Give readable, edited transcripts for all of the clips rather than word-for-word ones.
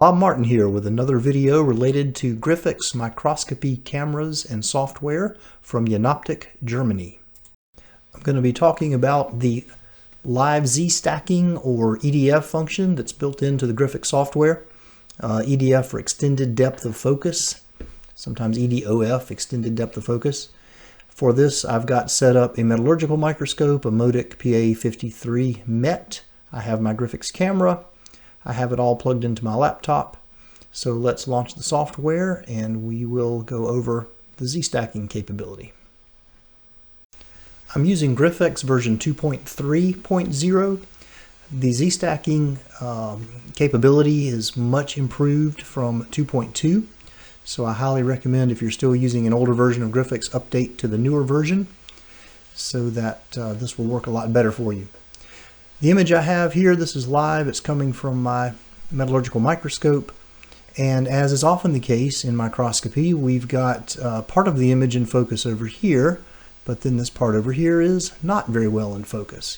Bob Martin here with another video related to Gryphax microscopy cameras and software from Jenoptik, Germany. I'm going to be talking about the live Z-stacking or EDF function that's built into the Gryphax software. EDF for extended depth of focus, sometimes EDOF, extended depth of focus. For this, I've got set up a metallurgical microscope, a Modic PA53 MET. I have my Gryphax camera. I have it all plugged into my laptop. So let's launch the software and we will go over the Z-stacking capability. I'm using Gryphax version 2.3.0. The Z-stacking capability is much improved from 2.2. So I highly recommend, if you're still using an older version of Gryphax, update to the newer version so that this will work a lot better for you. The image I have here, this is live. It's coming from my metallurgical microscope. And as is often the case in microscopy, we've got part of the image in focus over here, but then this part over here is not very well in focus.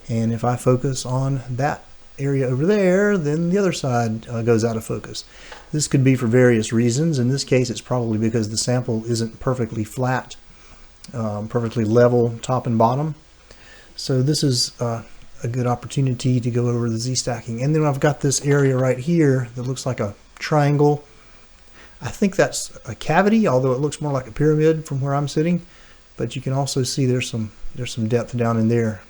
And if I focus on that area over there, then the other side goes out of focus. This could be for various reasons. In this case, it's probably because the sample isn't perfectly flat, perfectly level top and bottom. So this is a good opportunity to go over the Z-stacking. And then I've got this area right here that looks like a triangle. I think that's a cavity, although it looks more like a pyramid from where I'm sitting. But you can also see there's some depth down in there.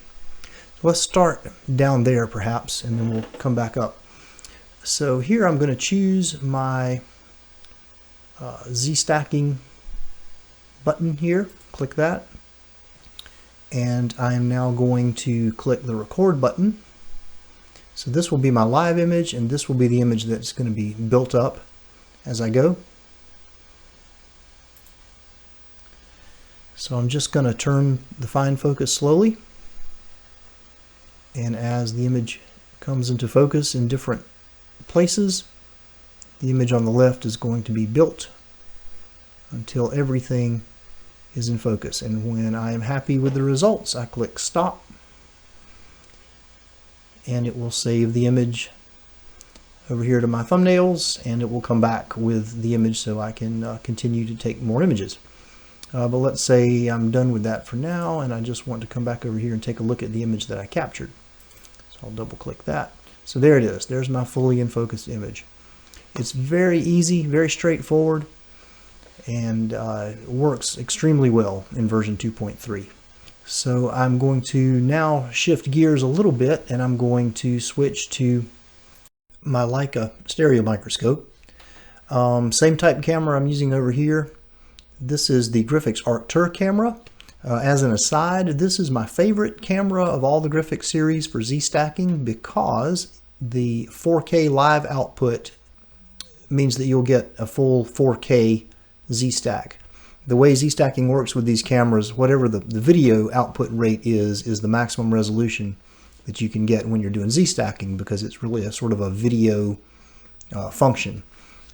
So let's start down there perhaps, and then we'll come back up. So here I'm going to choose my Z-stacking button here. Click that. And I am now going to click the record button. So this will be my live image, and this will be the image that's going to be built up as I go. So I'm just going to turn the fine focus slowly. And as the image comes into focus in different places, the image on the left is going to be built until everything is in focus. And when I am happy with the results, I click stop, and it will save the image over here to my thumbnails, and it will come back with the image so I can continue to take more images. But let's say I'm done with that for now, and I just want to come back over here and take a look at the image that I captured. So I'll double click that. So there it is. There's my fully in focus image. It's very easy, very straightforward, and works extremely well in version 2.3. So I'm going to now shift gears a little bit, and I'm going to switch to my Leica stereo microscope. Same type camera I'm using over here. This is the Gryphax Arctur camera. As an aside, this is my favorite camera of all the Gryphax series for Z-stacking because the 4K live output means that you'll get a full 4K Z-stack. The way Z-stacking works with these cameras, whatever the video output rate is the maximum resolution that you can get when you're doing Z-stacking, because it's really a sort of a video function.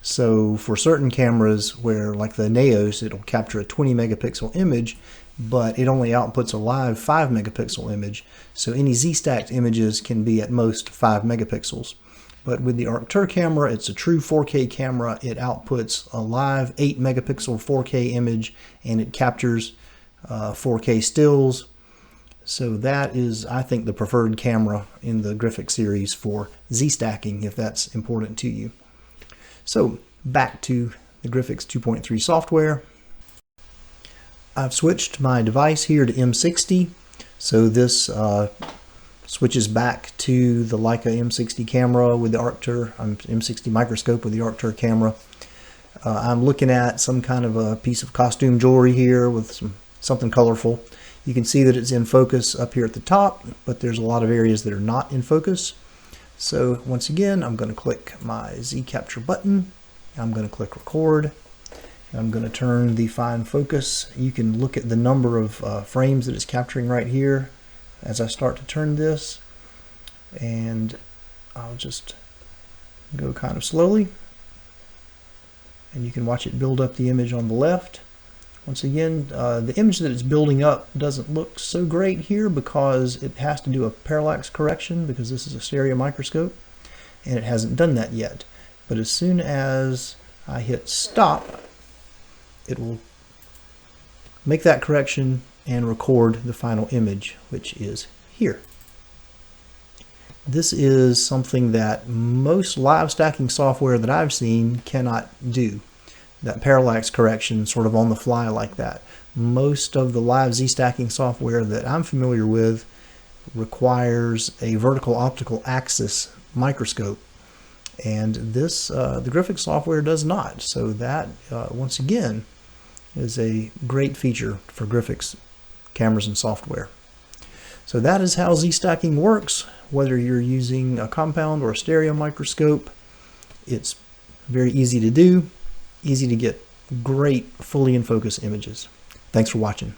So for certain cameras where, like the Neos, it'll capture a 20 megapixel image, but it only outputs a live 5 megapixel image. So any Z-stacked images can be at most 5 megapixels. But with the Arctur camera, it's a true 4K camera. It outputs a live 8 megapixel 4K image, and it captures 4K stills. So that is, I think, the preferred camera in the Gryphax series for Z-stacking, if that's important to you. So back to the Gryphax 2.3 software. I've switched my device here to M60. So this switches back to the Leica M60 camera with the Arctur, M60 microscope with the Arctur camera. I'm looking at some kind of a piece of costume jewelry here with something colorful. You can see that it's in focus up here at the top, but there's a lot of areas that are not in focus. So once again, I'm going to click my Z capture button. I'm going to click record. I'm going to turn the fine focus. You can look at the number of frames that it's capturing right here as I start to turn this, and I'll just go kind of slowly, and you can watch it build up the image on the left. Once again, the image that it's building up doesn't look so great here because it has to do a parallax correction because this is a stereo microscope, and it hasn't done that yet. but as soon as I hit stop, it will make that correction and record the final image, which is here. This is something that most live stacking software that I've seen cannot do. That parallax correction sort of on the fly like that. Most of the live Z-stacking software that I'm familiar with requires a vertical optical axis microscope, and this the Gryphax software does not. So that once again is a great feature for Gryphax cameras and software. So that is how Z-stacking works, whether you're using a compound or a stereo microscope. It's very easy to do, easy to get great fully in focus images. Thanks for watching.